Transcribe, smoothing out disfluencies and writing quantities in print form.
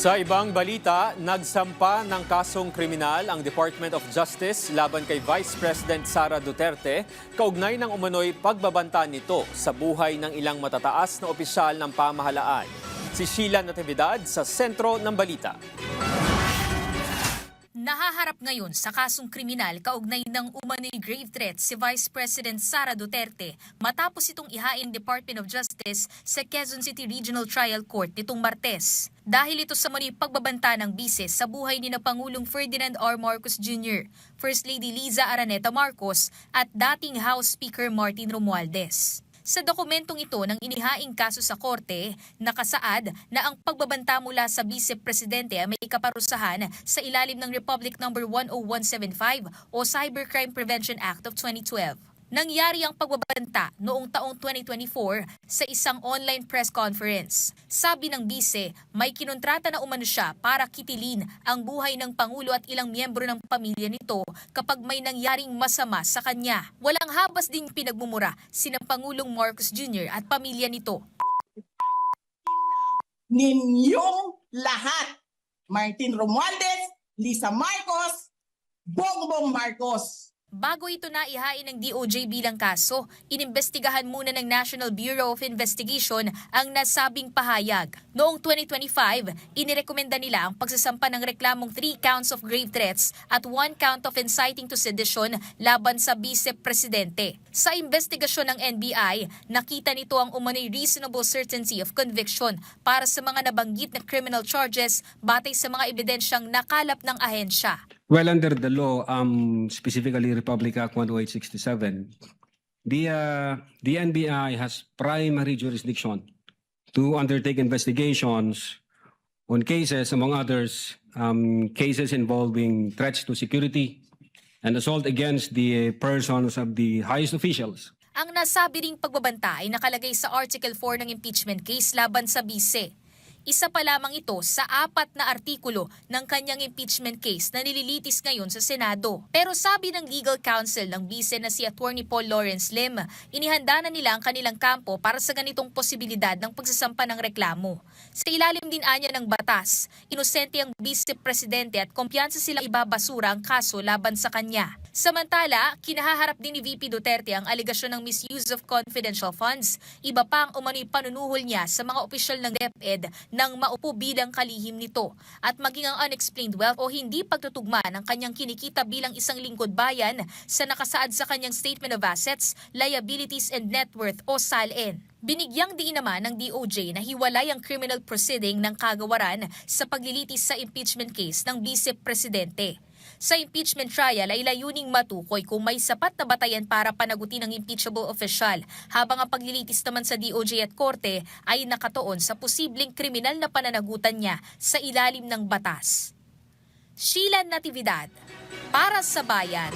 Sa ibang balita, nagsampa ng kasong kriminal ang Department of Justice laban kay Vice President Sara Duterte kaugnay ng umano'y pagbabanta nito sa buhay ng ilang matataas na opisyal ng pamahalaan. Si Sheila Natividad sa sentro ng balita. Nahaharap ngayon sa kasong kriminal kaugnay ng umano'y grave threat si Vice President Sara Duterte matapos itong ihain Department of Justice sa Quezon City Regional Trial Court nitong Martes. Dahil ito sa muli pagbabanta ng bise sa buhay ni na Pangulong Ferdinand R. Marcos Jr., First Lady Liza Araneta Marcos at dating House Speaker Martin Romualdez. Sa dokumentong ito ng inihaing kaso sa korte, nakasaad na ang pagbabanta mula sa Vice-Presidente ay may kaparusahan sa ilalim ng Republic No. 10175 o Cybercrime Prevention Act of 2012. Nangyari ang pagbabanta noong taong 2024 sa isang online press conference. Sabi ng bise, may kinontrata na umano siya para kitilin ang buhay ng Pangulo at ilang miyembro ng pamilya nito kapag may nangyaring masama sa kanya. Walang habas ding pinagmumura sina Pangulong Marcos Jr. at pamilya nito. Ninyong lahat, Martin Romualdez, Lisa Marcos, Bongbong Marcos. Bago ito na ihain ng DOJ bilang kaso, inimbestigahan muna ng National Bureau of Investigation ang nasabing pahayag. Noong 2025, inirekomenda nila ang pagsasampa ng reklamong 3 counts of grave threats at 1 count of inciting to sedition laban sa Vice-Presidente. Sa investigasyon ng NBI, nakita nito ang umano'y reasonable certainty of conviction para sa mga nabanggit na criminal charges batay sa mga ebidensyang nakalap ng ahensya. Well, under the law, specifically Republic Act 10867, the NBI has primary jurisdiction to undertake investigations on cases, among others, cases involving threats to security and assault against the persons of the highest officials. Ang nasabi ring pagbabanta ay nakalagay sa Article 4 ng impeachment case laban sa bise. Isa pa lamang ito sa 4 na artikulo ng kanyang impeachment case na nililitis ngayon sa Senado. Pero sabi ng legal counsel ng bise na si Attorney Paul Lawrence Lim, inihanda na nila ang kanilang kampo para sa ganitong posibilidad ng pagsasampa ng reklamo. Sa ilalim din anya ng batas, inosente ang vice-presidente at kumpiyansa silang ibabasura ang kaso laban sa kanya. Samantala, kinahaharap din ni VP Duterte ang aligasyon ng misuse of confidential funds. Iba pa ang umano'y panunuhol niya sa mga opisyal ng DepEd nang maupo bilang kalihim nito at maging ang unexplained wealth o hindi pagtutugma ng kanyang kinikita bilang isang lingkod bayan sa nakasaad sa kanyang Statement of Assets, Liabilities and Net Worth o SALN. Binigyang diin naman ng DOJ na hiwalay ang criminal proceeding ng kagawaran sa paglilitis sa impeachment case ng Vice-Presidente. Sa impeachment trial ay layuning matukoy kung may sapat na batayan para panagutin ang impeachable official, habang ang paglilitis naman sa DOJ at Korte ay nakatuon sa posibleng kriminal na pananagutan niya sa ilalim ng batas. Sheila Natividad, para sa Bayan.